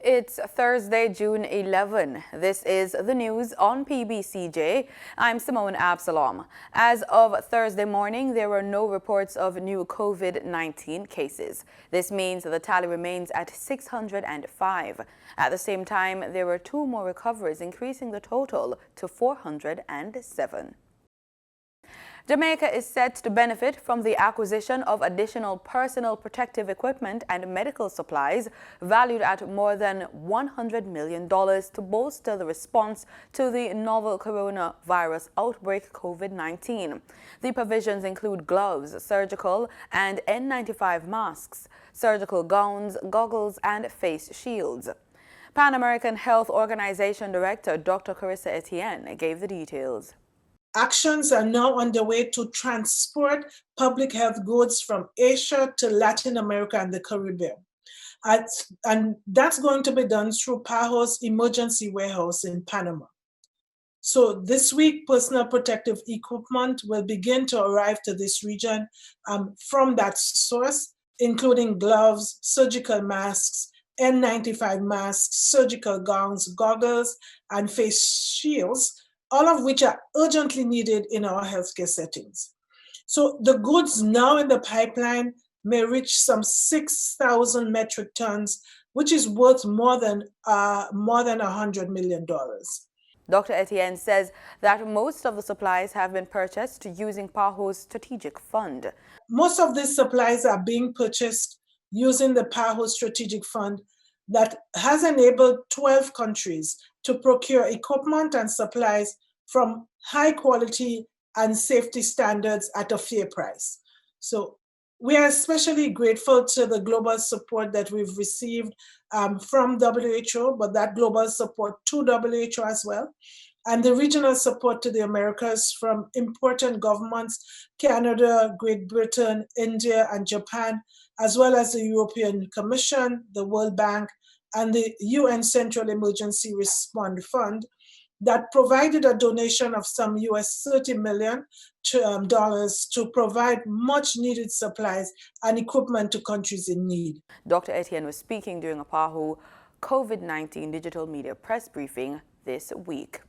It's Thursday, June 11. This is the news on PBCJ. I'm Simone Absalom. As of Thursday morning, there were no reports of new COVID-19 cases. This means the tally remains at 605. At the same time, there were 2 more recoveries, increasing the total to 407. Jamaica is set to benefit from the acquisition of additional personal protective equipment and medical supplies valued at more than $100 million to bolster the response to the novel coronavirus outbreak COVID-19. The provisions include gloves, surgical and N95 masks, surgical gowns, goggles and face shields. Pan American Health Organization Director Dr. Carissa Etienne gave the details. Actions are now underway to transport public health goods from Asia to Latin America and the Caribbean. And that's going to be done through PAHO's emergency warehouse in Panama. So this week, personal protective equipment will begin to arrive to this region from that source, including gloves, surgical masks, N95 masks, surgical gowns, goggles, and face shields, all of which are urgently needed in our healthcare settings. So the goods now in the pipeline may reach some 6,000 metric tons, which is worth more than $100 million. Dr. Etienne says that most of the supplies have been purchased using PAHO's strategic fund. Most of these supplies are being purchased using the PAHO strategic fund that has enabled 12 countries to procure equipment and supplies from high quality and safety standards at a fair price. So we are especially grateful to the global support that we've received from WHO, but that global support to WHO as well, and the regional support to the Americas from important governments, Canada, Great Britain, India, and Japan, as well as the European Commission, the World Bank, and the UN Central Emergency Response Fund that provided a donation of some $30 million to provide much needed supplies and equipment to countries in need. Dr. Etienne was speaking during a PAHO COVID-19 digital media press briefing this week.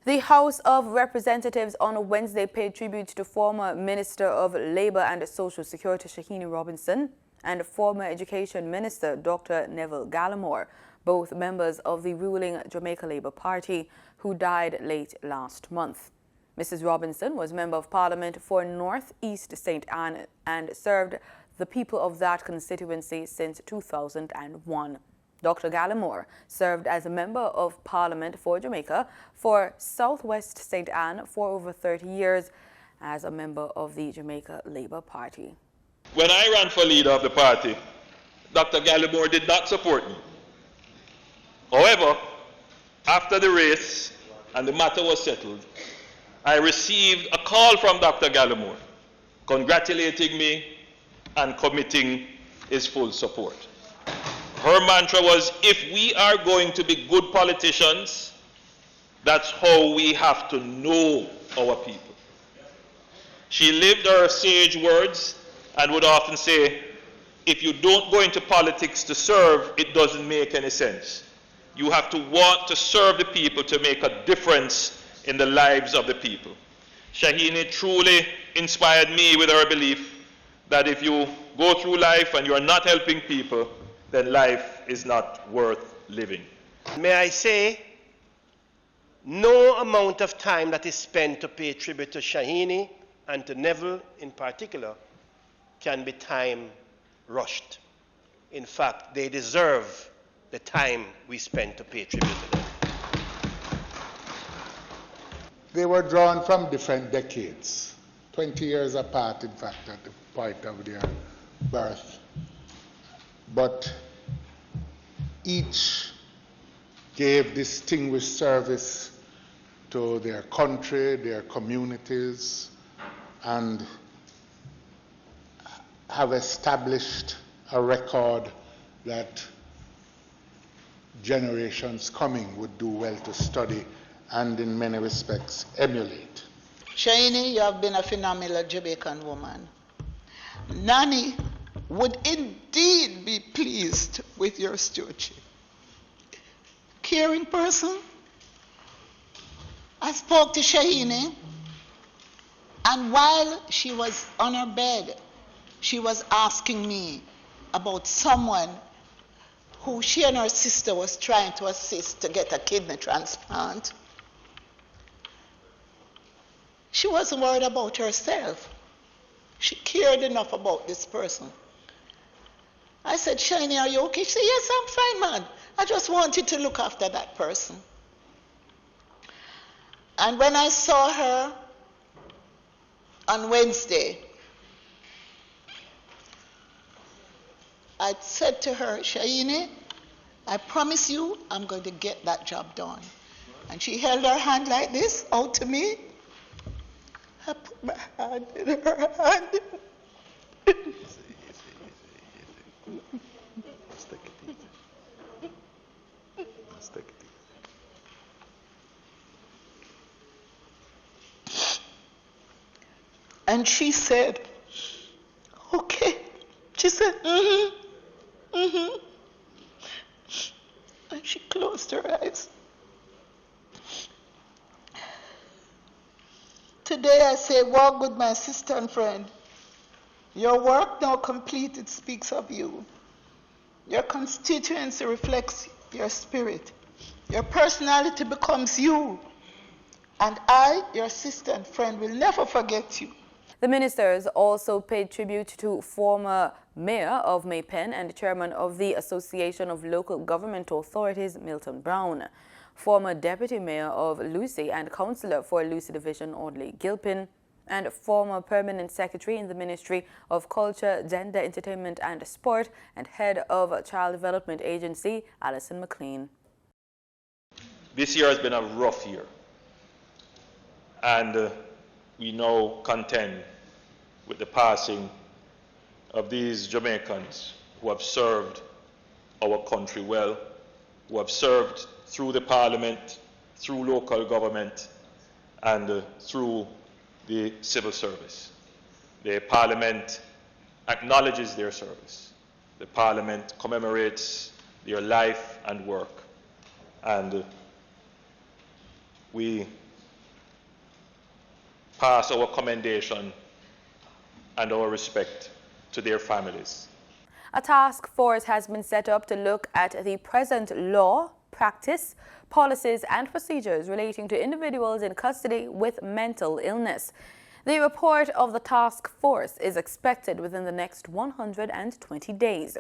The House of Representatives on Wednesday paid tribute to former Minister of Labour and Social Security Shahini Robinson and former Education Minister Dr. Neville Gallimore, both members of the ruling Jamaica Labour Party, who died late last month. Mrs. Robinson was Member of Parliament for North East St. Anne and served the people of that constituency since 2001. Dr. Gallimore served as a Member of Parliament for Jamaica for Southwest St. Anne for over 30 years as a member of the Jamaica Labour Party. When I ran for leader of the party, Dr. Gallimore did not support me. However, after the race and the matter was settled, I received a call from Dr. Gallimore congratulating me and committing his full support. Her mantra was, if we are going to be good politicians, that's how we have to know our people. She lived her sage words and would often say, if you don't go into politics to serve, it doesn't make any sense. You have to want to serve the people to make a difference in the lives of the people. Shahini truly inspired me with her belief that if you go through life and you are not helping people, then life is not worth living. May I say, no amount of time that is spent to pay tribute to Shahini and to Neville in particular can be time rushed. In fact, they deserve the time we spend to pay tribute to them. They were drawn from different decades, 20 years apart, in fact, at the point of their birth. But each gave distinguished service to their country, their communities, and have established a record that generations coming would do well to study and in many respects emulate. Shahini, you have been a phenomenal Jamaican woman. Nani would indeed be pleased with your stewardship. caring person. I spoke to Shahini, and while she was on her bed, she was asking me about someone who she and her sister was trying to assist to get a kidney transplant. She wasn't worried about herself. She cared enough about this person. I said, Shani, are you okay? She said, yes, I'm fine, man. I just wanted to look after that person. And when I saw her on Wednesday, I said to her, Shaini, I promise you I'm going to get that job done. And she held her hand like this out to me. I put my hand in her hand. And she said, okay. She said, And she closed her eyes. Today I say, walk with my sister and friend. Your work now completed speaks of you. Your constituency reflects your spirit. Your personality becomes you. And I, your sister and friend, will never forget you. The ministers also paid tribute to former Mayor of Maypen and Chairman of the Association of Local Government Authorities, Milton Brown, former Deputy Mayor of Lucia and Councillor for Lucia Division, Audley Gilpin, and former Permanent Secretary in the Ministry of Culture, Gender, Entertainment and Sport and Head of Child Development Agency, Alison McLean. This year has been a rough year, and we now contend with the passing of these Jamaicans who have served our country well, who have served through the Parliament, through local government, and through the civil service. The Parliament acknowledges their service. The Parliament commemorates their life and work, and we pass our commendation and our respect to their families. A task force has been set up to look at the present law, practice, policies and procedures relating to individuals in custody with mental illness. The report of the task force is expected within the next 120 days.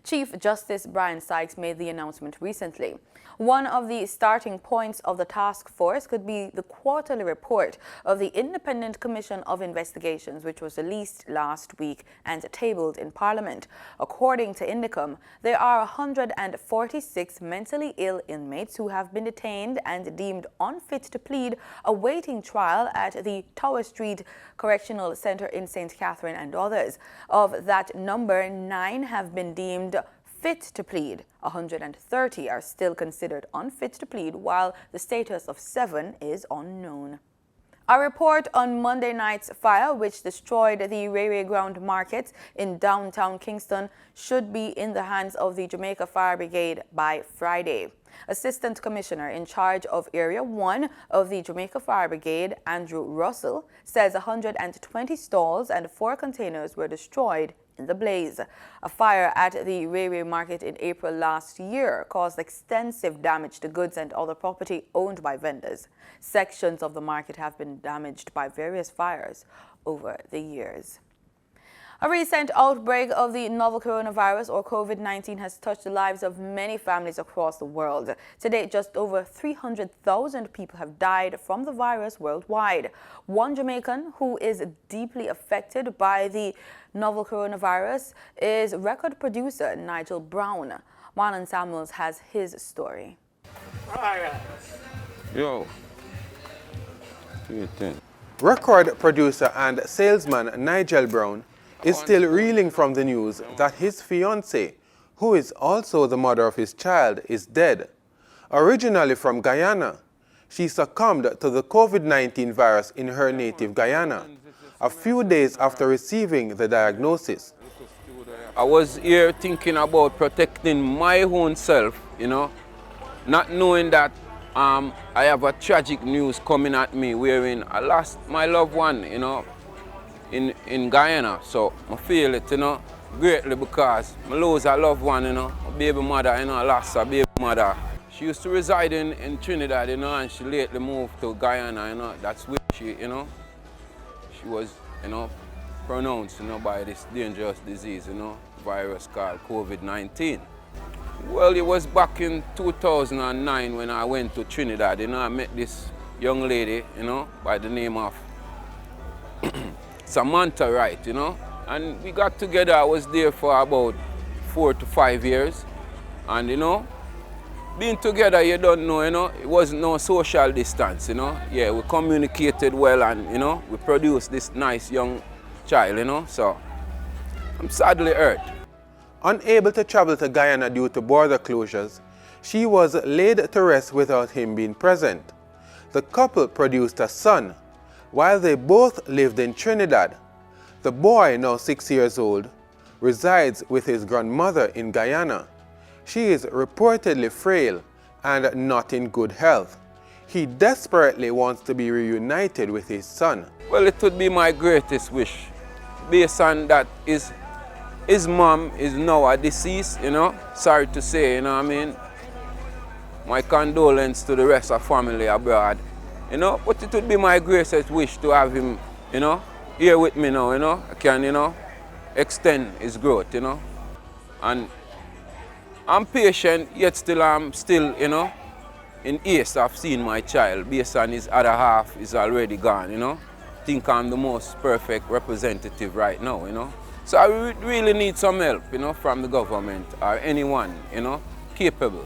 Chief Justice Brian Sykes made the announcement recently. One of the starting points of the task force could be the quarterly report of the Independent Commission of Investigations, which was released last week and tabled in Parliament. According to Indicom, there are 146 mentally ill inmates who have been detained and deemed unfit to plead, awaiting trial at the Tower Street Correctional Centre in St. Catherine and others. Of that number, 9 have been deemed fit to plead. 130 are still considered unfit to plead, while the status of 7 is unknown. A report on Monday night's fire, which destroyed the railway ground market in downtown Kingston, should be in the hands of the Jamaica Fire Brigade by Friday. Assistant Commissioner in charge of Area 1 of the Jamaica Fire Brigade, Andrew Russell, says 120 stalls and 4 containers were destroyed in the blaze. A fire at the railway market in April last year caused extensive damage to goods and other property owned by vendors. Sections of the market have been damaged by various fires over the years. A recent outbreak of the novel coronavirus, or COVID-19, has touched the lives of many families across the world. To date, just over 300,000 people have died from the virus worldwide. One Jamaican who is deeply affected by the novel coronavirus is record producer Nigel Brown. Marlon Samuels has his story. Yo. Record producer and salesman Nigel Brown is still reeling from the news that his fiancée, who is also the mother of his child, is dead. Originally from Guyana, she succumbed to the COVID-19 virus in her native Guyana a few days after receiving the diagnosis. I was here thinking about protecting my own self, you know, not knowing that I have a tragic news coming at me wherein I lost my loved one, you know, in Guyana. So I feel it, you know, greatly because I lose a loved one, you know, a baby mother, you know, I lost a baby mother. She used to reside in Trinidad, you know, and she lately moved to Guyana, you know. That's where she, you know, she was, you know, pronounced, you know, by this dangerous disease, you know, virus called COVID-19. Well, it was back in 2009 when I went to Trinidad, you know, I met this young lady, you know, by the name of Samantha Wright, you know, and we got together. I was there for about 4 to 5 years, and, you know, being together, you don't know, you know, it wasn't no social distance, you know. Yeah, we communicated well and, you know, we produced this nice young child, you know, so I'm sadly hurt. Unable to travel to Guyana due to border closures, she was laid to rest without him being present. The couple produced a son, while they both lived in Trinidad. The boy, now 6 years old, resides with his grandmother in Guyana. She is reportedly frail and not in good health. He desperately wants to be reunited with his son. Well, it would be my greatest wish, based on that his mom is now a deceased, you know. Sorry to say, you know what I mean. My condolence to the rest of family abroad, you know. But it would be my greatest wish to have him, you know, here with me now, you know. I can, you know, extend his growth, you know. And I'm patient, yet still I'm still, you know, in haste of seeing my child. Based on his other half is already gone, you know. I think I'm the most perfect representative right now, you know. So I really need some help, you know, from the government or anyone, you know, capable.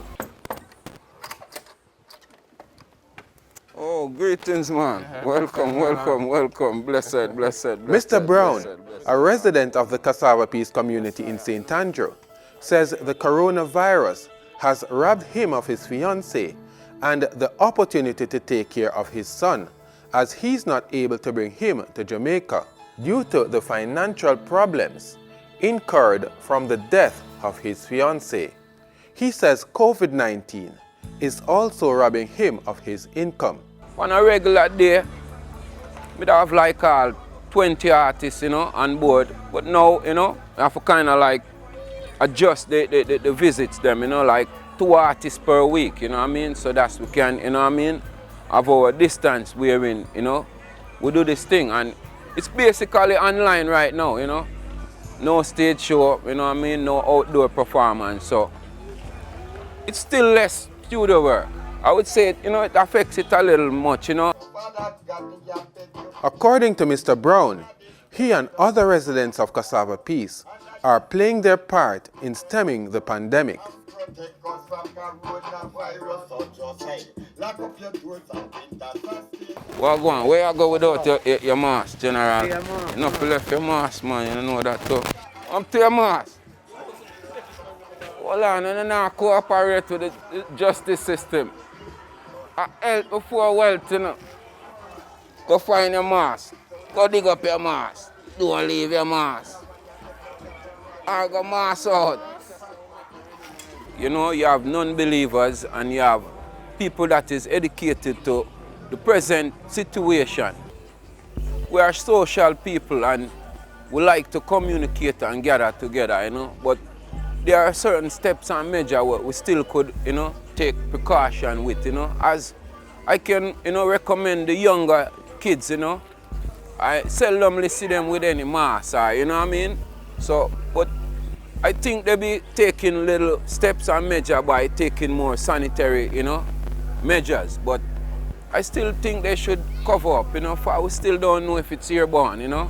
Oh, greetings, man. Welcome, welcome, welcome. Blessed, blessed, blessed. Mr. Brown, a resident of the Cassava Peace community in St. Andrew, says the coronavirus has robbed him of his fiancée and the opportunity to take care of his son, as he's not able to bring him to Jamaica due to the financial problems incurred from the death of his fiancée. He says COVID-19 is also robbing him of his income. On a regular day, we'd have like 20 artists, you know, on board. But now, you know, I have to kind of like adjust the visits them, you know, like 2 artists per week, you know what I mean? So that's we can, you know what I mean, have our distance wherein, you know, we do this thing. And it's basically online right now, you know. No stage show, you know what I mean, no outdoor performance. So it's still less studio work. I would say, you know, it affects it a little much, you know. According to Mr. Brown, he and other residents of Cassava Peace are playing their part in stemming the pandemic. Well, go on, where you go without your mask, General? Yeah, man. You not left your mask, man, you know that too. I'm to your mask. Hold on, you not cooperate with the justice system. Health before wealth, you know. Go find your mask. Go dig up your mask. Don't leave your mask. Or go mask out. You know, you have non-believers and you have people that is educated to the present situation. We are social people and we like to communicate and gather together, you know. But there are certain steps and measures where we still could, you know, take precaution with, you know. As I can, you know, recommend the younger kids, you know. I seldomly see them with any mask, you know what I mean? So, but I think they be taking little steps and measures by taking more sanitary, you know, measures. But I still think they should cover up, you know, for we still don't know if it's airborne, you know.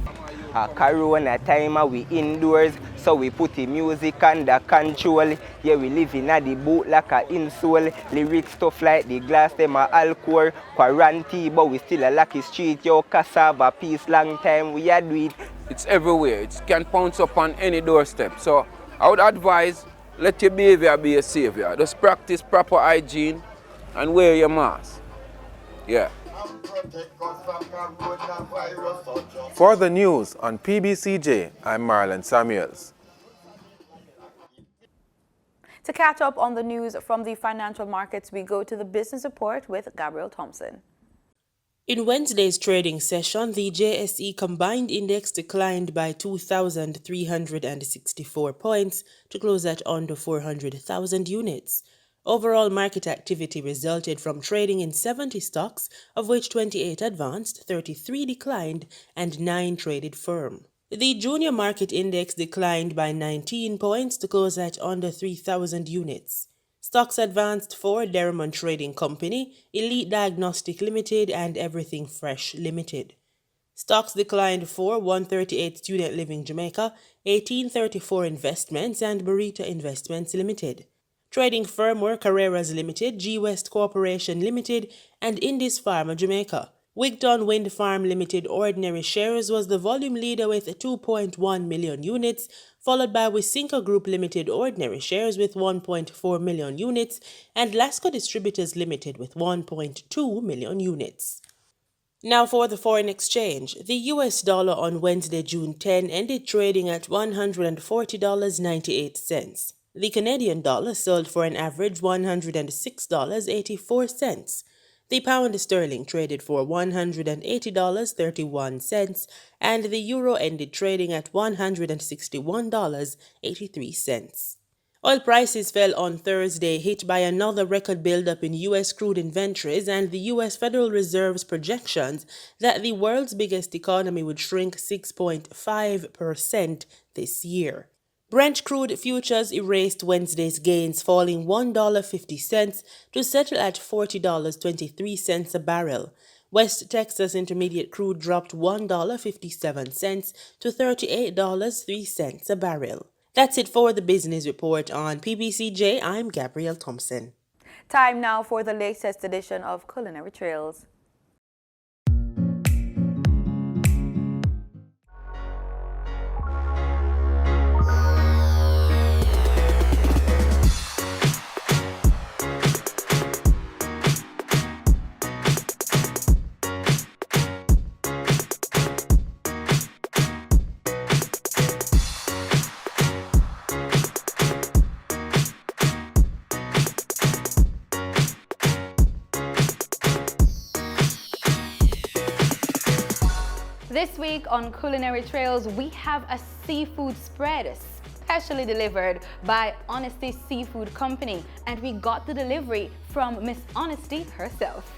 Corona time we indoors, so we put the music under control. Yeah, we live in the boot like a insole. Lyrics stuff like the glass them a alcohol. Quarantine, but we still a lucky street. Yo, Cassava Peace, long time we are do it. It's everywhere. It can pounce up on any doorstep. So I would advise, let your behavior be a savior. Just practice proper hygiene and wear your mask. Yeah. For the news on PBCJ, I'm Marlon Samuels. To catch up on the news from the financial markets, we go to the business report with Gabriel Thompson. In Wednesday's trading session, the JSE combined index declined by 2,364 points to close at under 400,000 units. Overall market activity resulted from trading in 70 stocks, of which 28 advanced, 33 declined, and 9 traded firm. The junior market index declined by 19 points to close at under 3,000 units. Stocks advanced for Remand Trading Company, Elite Diagnostic Limited, and Everything Fresh Limited. Stocks declined for 138 Student Living Jamaica, 1834 Investments, and Burrito Investments Limited. Trading firm were Carreras Limited, G West Corporation Limited, and Indus Pharma Jamaica. Wigton Wind Farm Limited ordinary shares was the volume leader with 2.1 million units, followed by Wisinka Group Limited ordinary shares with 1.4 million units, and Lasco Distributors Limited with 1.2 million units. Now for the foreign exchange. The US dollar on Wednesday, June 10, ended trading at $140.98. The Canadian dollar sold for an average $106.84. The pound sterling traded for $180.31, and the euro ended trading at $161.83. Oil prices fell on Thursday, hit by another record buildup in U.S. crude inventories and the U.S. Federal Reserve's projections that the world's biggest economy would shrink 6.5% this year. Brent crude futures erased Wednesday's gains, falling $1.50 to settle at $40.23 a barrel. West Texas Intermediate crude dropped $1.57 to $38.03 a barrel. That's it for the business report on PBCJ. I'm Gabriel Thompson. Time now for the latest edition of Culinary Trails. This week on Culinary Trails, we have a seafood spread specially delivered by Honesty Seafood Company, and we got the delivery from Miss Honesty herself.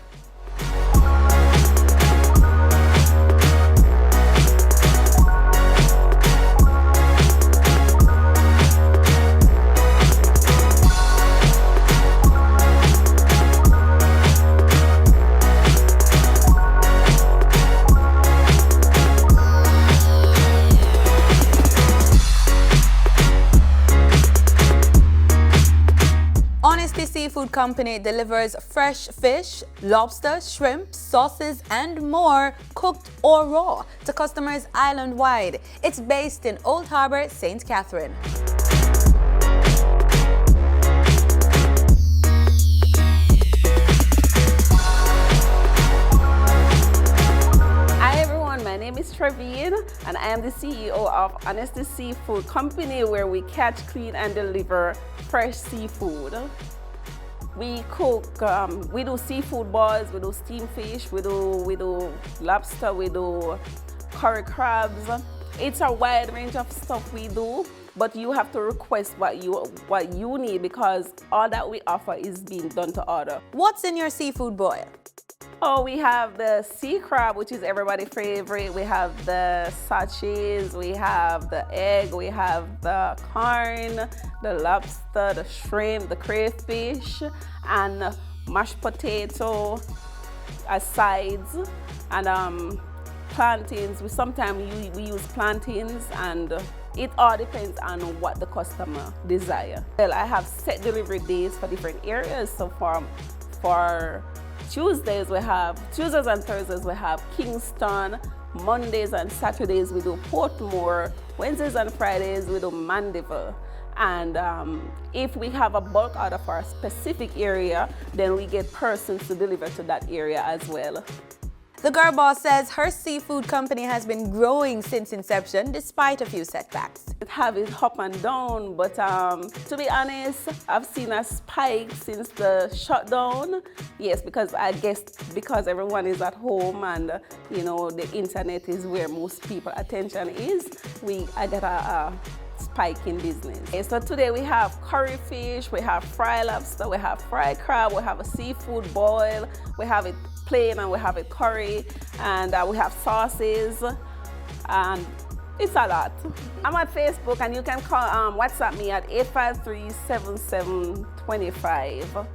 Seafood Company delivers fresh fish, lobster, shrimp, sauces, and more, cooked or raw, to customers island-wide. It's based in Old Harbour, St. Catherine. Hi everyone, my name is Trevine and I am the CEO of Honesty Seafood Company, where we catch, clean, and deliver fresh seafood. We cook, we do seafood balls, we do steamed fish, we do lobster, we do curry crabs. It's a wide range of stuff we do, but you have to request what you need, because all that we offer is being done to order. What's in your seafood boil? Oh, we have the sea crab, which is everybody's favorite. We have the sachets, we have the egg, we have the corn, the lobster, the shrimp, the crayfish, and mashed potato as sides, and plantains. Sometimes we use plantains, and it all depends on what the customer desire. Well, I have set delivery days for different areas. So for Tuesdays and Thursdays we have Kingston. Mondays and Saturdays we do Portmore. Wednesdays and Fridays we do Mandeville. And if we have a bulk order for a specific area, then we get persons to deliver to that area as well. The girl boss says her seafood company has been growing since inception despite a few setbacks. It have it up and down, but to be honest, I've seen a spike since the shutdown. Yes, because I guess because everyone is at home and you know the internet is where most people's attention is. I get a spike in business. Okay, so today we have curry fish, we have fried lobster, we have fried crab, we have a seafood boil, we have it plain and we have it curry, and we have sauces, and it's a lot. I'm on Facebook and you can call WhatsApp me at 853-7725.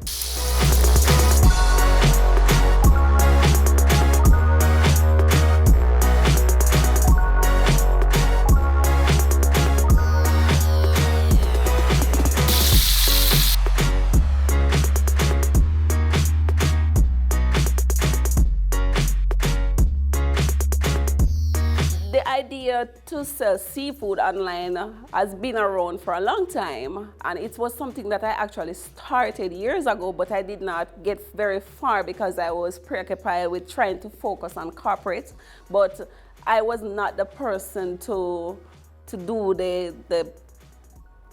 The idea to sell seafood online has been around for a long time, and it was something that I actually started years ago, but I did not get very far because I was preoccupied with trying to focus on corporate, but I was not the person to do the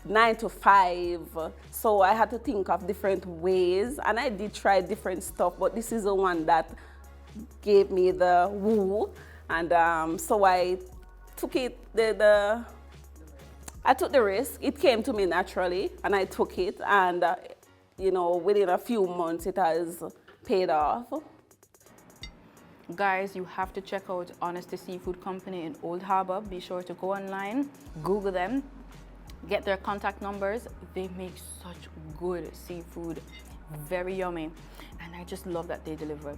9 to 5, so I had to think of different ways, and I did try different stuff, but this is the one that gave me the woo. And so I took it, I took the risk. It came to me naturally, and I took it. And, you know, within a few months, it has paid off. Guys, you have to check out Honesty Seafood Company in Old Harbour. Be sure to go online, Google them, get their contact numbers. They make such good seafood, very yummy. And I just love that they deliver.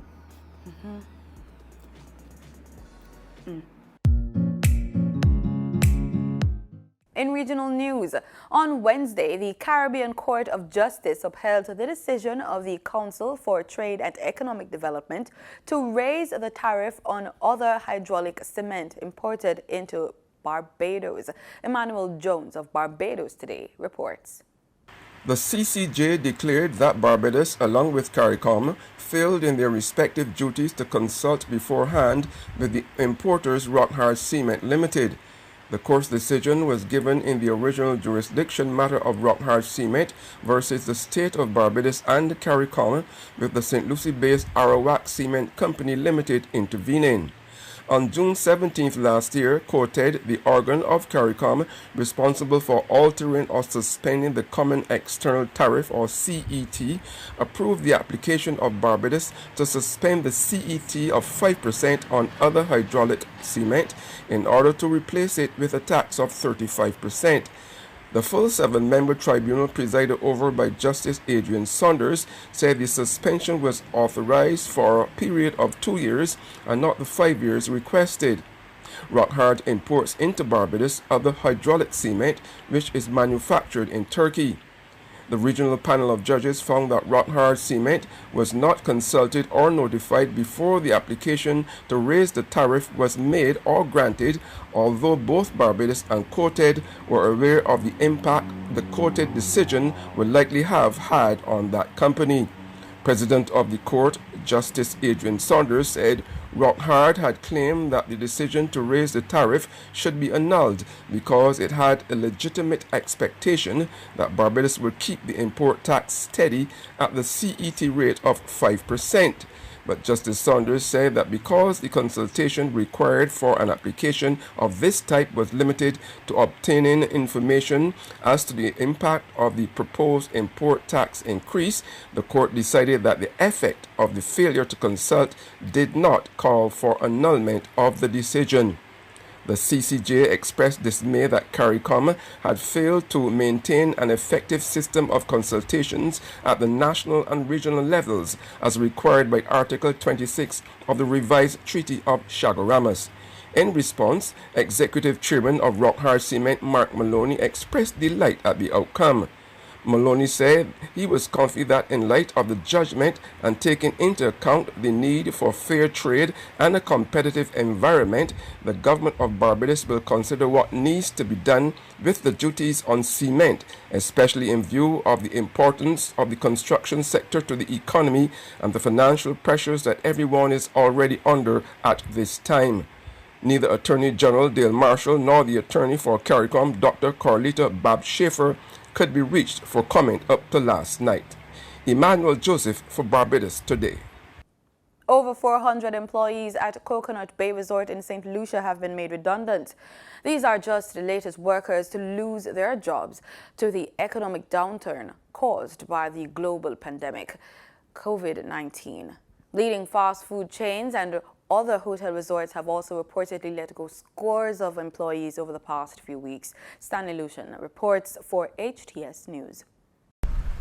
In regional news, on Wednesday, the Caribbean Court of Justice upheld the decision of the Council for Trade and Economic Development to raise the tariff on other hydraulic cement imported into Barbados. Emmanuel Jones of Barbados Today reports. The CCJ declared that Barbados, along with CARICOM, failed in their respective duties to consult beforehand with the importers Rockhard Cement Limited. The court's decision was given in the original jurisdiction matter of Rockhard Cement versus the state of Barbados and CARICOM, with the St. Lucie-based Arawak Cement Company Limited intervening. On June 17th last year, COTED, the organ of CARICOM responsible for altering or suspending the Common External Tariff or CET, approved the application of Barbados to suspend the CET of 5% on other hydraulic cement in order to replace it with a tax of 35%. The full 7-member tribunal, presided over by Justice Adrian Saunders, said the suspension was authorized for a period of 2 years and not the 5 years requested. Rockhard imports into Barbados other hydraulic cement, which is manufactured in Turkey. The regional panel of judges found that Rockhard Cement was not consulted or notified before the application to raise the tariff was made or granted, although both Barbados and COTED were aware of the impact the COTED decision would likely have had on that company. President of the court, Justice Adrian Saunders, said Rockhard had claimed that the decision to raise the tariff should be annulled because it had a legitimate expectation that Barbados would keep the import tax steady at the CET rate of 5%. But Justice Saunders said that because the consultation required for an application of this type was limited to obtaining information as to the impact of the proposed import tax increase, the court decided that the effect of the failure to consult did not call for annulment of the decision. The CCJ expressed dismay that CARICOM had failed to maintain an effective system of consultations at the national and regional levels as required by Article 26 of the revised Treaty of Chaguaramas. In response, Executive Chairman of Rockhard Cement Mark Maloney expressed delight at the outcome. Maloney said he was confident that in light of the judgment and taking into account the need for fair trade and a competitive environment, the government of Barbados will consider what needs to be done with the duties on cement, especially in view of the importance of the construction sector to the economy and the financial pressures that everyone is already under at this time. Neither Attorney General Dale Marshall nor the attorney for CARICOM, Dr. Carlita Bob Schaefer, could be reached for comment up to last night. Emmanuel Joseph for Barbados Today. Over 400 employees at Coconut Bay Resort in St. Lucia have been made redundant. These are just the latest workers to lose their jobs to the economic downturn caused by the global pandemic, COVID-19. Leading fast food chains and other hotel resorts have also reportedly let go scores of employees over the past few weeks. Stanley Lucian reports for HTS News.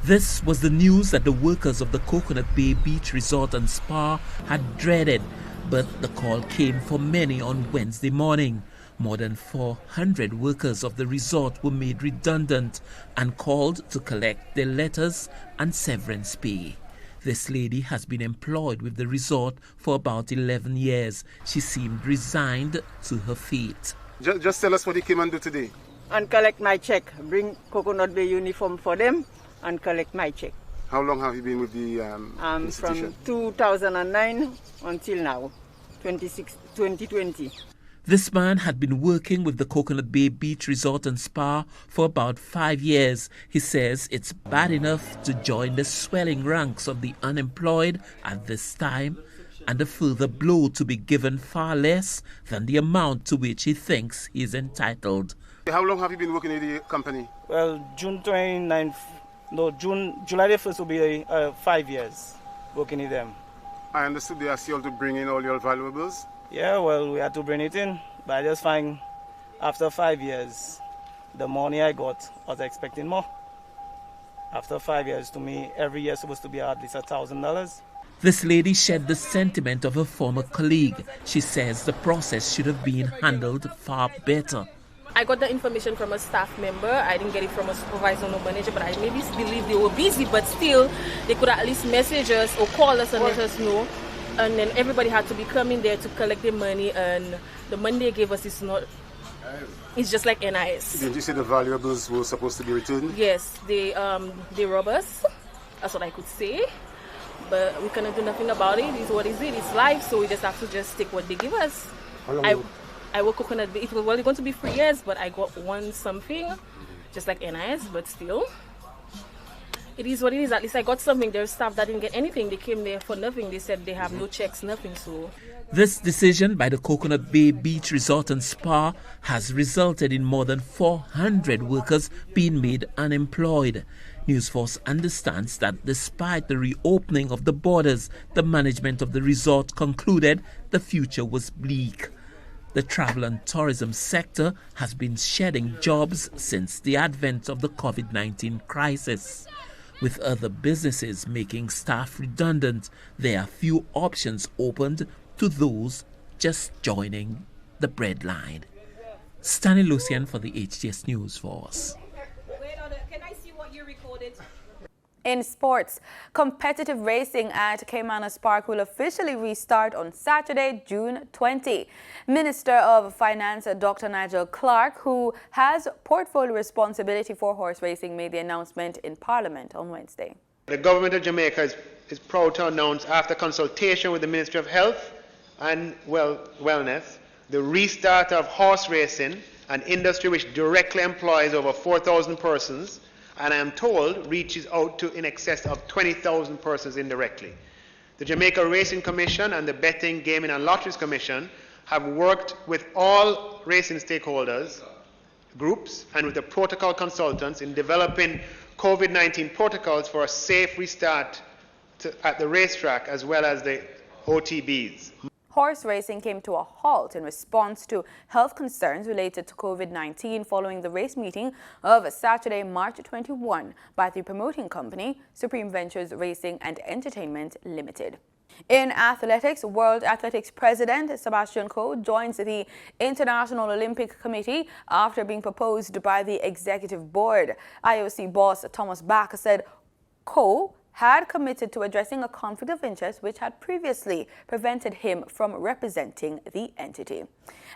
This was the news that the workers of the Coconut Bay Beach Resort and Spa had dreaded, but the call came for many on Wednesday morning. More than 400 workers of the resort were made redundant and called to collect their letters and severance pay. This lady has been employed with the resort for about 11 years. She seemed resigned to her fate. Just tell us what you came and do today. And collect my check. Bring Coconut Bay uniform for them and collect my check. How long have you been with the institution? From 2009 until now, 2020. This man had been working with the Coconut Bay Beach Resort and Spa for about 5 years. He says it's bad enough to join the swelling ranks of the unemployed at this time, and a further blow to be given far less than the amount to which he thinks he is entitled. How long have you been working in the company? Well, July the 1st will be 5 years working with them. I understood they asked you all to bring in all your valuables. Yeah, well, we had to bring it in, but I just find after 5 years, the money I got, I was expecting more. After 5 years, to me, every year is supposed to be at least $1,000. This lady shared the sentiment of her former colleague. She says the process should have been handled far better. I got the information from a staff member. I didn't get it from a supervisor or manager, but I maybe believe they were busy, but still, they could at least message us or call us and let us know. And then everybody had to be coming there to collect their money, and the money they gave us is not, it's just like NIS. Did you say the valuables were supposed to be returned? Yes, they rob us. That's what I could say. But we cannot do nothing about it. It's what is it? It's life, so we just have to just take what they give us. I work Coconut Bay. It was well, going to be 3 years, but I got one something, just like NIS, but still. It is what it is. At least I got something. There's staff that didn't get anything. They came there for nothing. They said they have no checks, nothing. So this decision by the Coconut Bay Beach Resort and Spa has resulted in more than 400 workers being made unemployed. Newsforce understands that despite the reopening of the borders, the management of the resort concluded the future was bleak. The travel and tourism sector has been shedding jobs since the advent of the COVID-19 crisis. With other businesses making staff redundant, there are few options opened to those just joining the breadline. Stanley Lucian for the HTS News Force. Can I see what you recorded? In sports, competitive racing at Caymanas Park will officially restart on Saturday, June 20. Minister of Finance Dr. Nigel Clark, who has portfolio responsibility for horse racing, made the announcement in Parliament on Wednesday. The government of Jamaica is proud to announce, after consultation with the Ministry of Health and Wellness, the restart of horse racing, an industry which directly employs over 4,000 persons, and I am told reaches out to in excess of 20,000 persons indirectly. The Jamaica Racing Commission and the Betting, Gaming and Lotteries Commission have worked with all racing stakeholders, groups, and with the protocol consultants in developing COVID-19 protocols for a safe restart at the racetrack as well as the OTBs. Horse racing came to a halt in response to health concerns related to COVID-19 following the race meeting of Saturday, March 21 by the promoting company, Supreme Ventures Racing and Entertainment Limited. In athletics, World Athletics President Sebastian Coe joins the International Olympic Committee after being proposed by the Executive Board. IOC boss Thomas Bach said Coe had committed to addressing a conflict of interest which had previously prevented him from representing the entity.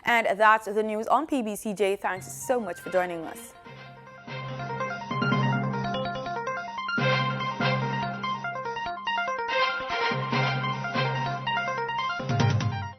And that's the news on PBCJ. Thanks so much for joining us.